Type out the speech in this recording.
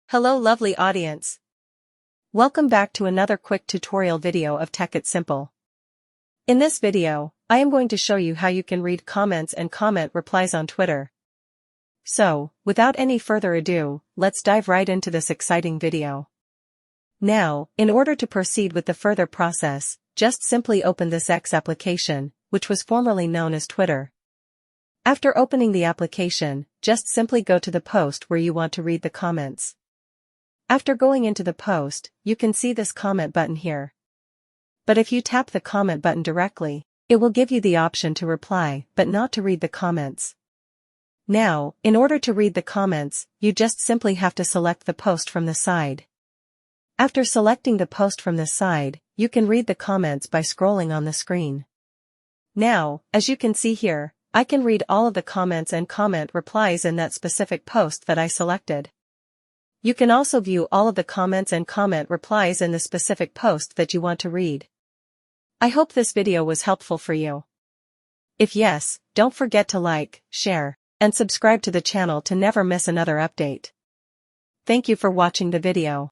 Hello lovely audience. Welcome back to another quick tutorial video of Tech It Simple. In this video, I am going to show you how you can read comments and comment replies on Twitter. So, without any further ado, let's dive right into this exciting video. Now, in order to proceed with the further process, just simply open this X application, which was formerly known as Twitter. After opening the application, just simply go to the post where you want to read the comments. After going into the post, you can see this comment button here. But if you tap the comment button directly, it will give you the option to reply, but not to read the comments. Now, in order to read the comments, you just simply have to select the post from the side. After selecting the post from the side, you can read the comments by scrolling on the screen. Now, as you can see here, I can read all of the comments and comment replies in that specific post that I selected. You can also view all of the comments and comment replies in the specific post that you want to read. I hope this video was helpful for you. If yes, don't forget to like, share, and subscribe to the channel to never miss another update. Thank you for watching the video.